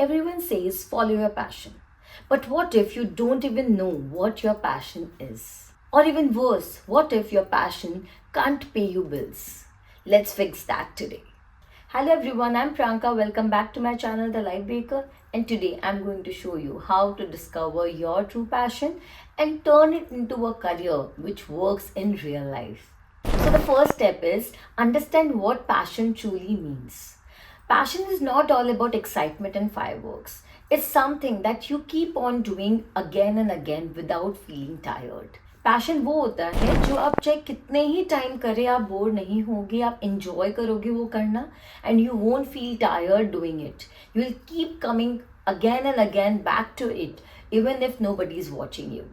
Everyone says follow your passion. But what if you don't even know what your passion is? Or even worse, what if your passion can't pay you bills? Let's fix that today. Hello everyone, I'm Priyanka. Welcome back to my channel The Life Baker, and today I'm going to show you how to discover your true passion and turn it into a career which works in real life. So the first step is understand what passion truly means. Passion is not all about excitement and fireworks. It's something that you keep on doing again and again without feeling tired. Passion वो होता है जो आप चाहे कितने ही time करें आप bore नहीं होगे, आप इंजॉय करोगे वो करना, and you won't feel tired doing it. You will keep coming again and again back to it even if nobody is watching you.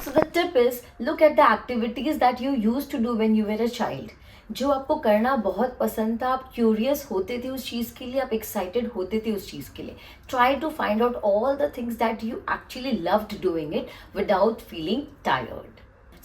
So the tip is, look at the activities that you used to do when you were a child. जो आपको करना बहुत पसंद था, आप curious होते थे उस चीज़ के लिए, आप एक्साइटेड होते थे उस चीज़ के लिए. Try to find out all the things that you actually loved doing it without feeling tired.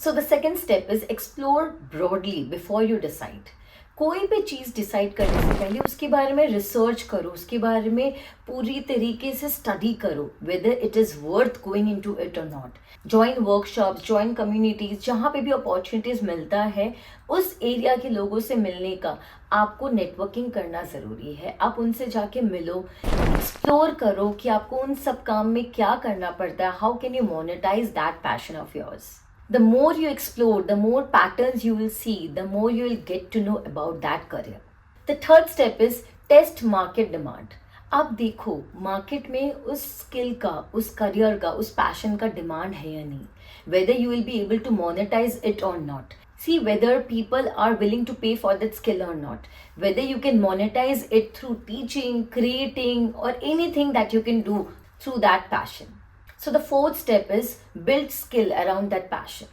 So the second step is explore broadly before you decide. कोई भी चीज़ डिसाइड करने से पहले उसके बारे में रिसर्च करो, उसके बारे में पूरी तरीके से स्टडी करो whether it is worth going into it और not. Join workshops, join communities, जहाँ पे भी अपॉर्चुनिटीज़ मिलता है उस एरिया के लोगों से मिलने का आपको नेटवर्किंग करना ज़रूरी है. आप उनसे जाके मिलो, एक्सप्लोर करो कि आपको उन सब काम में क्या करना पड़ता है. How can you monetize that passion of yours. The more you explore, the more patterns you will see, the more you will get to know about that career. The third step is test market demand. अब देखो market में उस skill का, उस career का, उस passion का demand है या नहीं. Whether you will be able to monetize it or not. See whether people are willing to pay for that skill or not. Whether you can monetize it through teaching, creating, or anything that you can do through that passion. So the fourth step is build skill around that passion.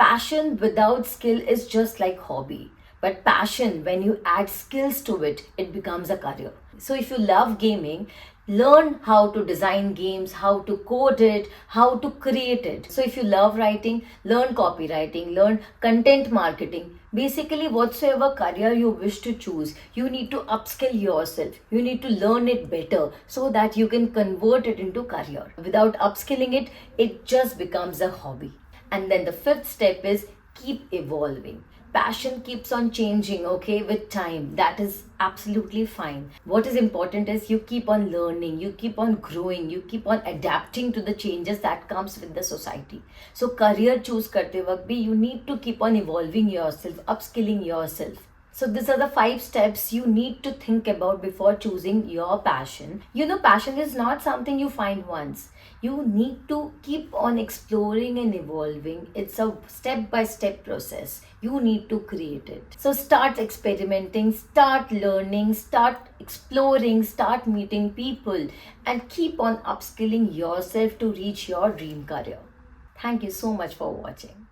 Passion without skill is just like hobby. But passion, when you add skills to it, it becomes a career. So if you love gaming, learn how to design games, how to code it, how to create it. So if you love writing, learn copywriting, learn content marketing. Basically, whatsoever career you wish to choose, you need to upskill yourself. You need to learn it better so that you can convert it into career. Without upskilling it, it just becomes a hobby. And then the fifth step is keep evolving. Passion keeps on changing, okay, with time. That is absolutely fine. What is important is you keep on learning, you keep on growing, you keep on adapting to the changes that comes with the society. So career choose karte waqt bhi you need to keep on evolving yourself, upskilling yourself. So these are the 5 steps you need to think about before choosing your passion. You know, passion is not something you find once. You need to keep on exploring and evolving. It's a step-by-step process. You need to create it. So start experimenting, start learning, start exploring, start meeting people, and keep on upskilling yourself to reach your dream career. Thank you so much for watching.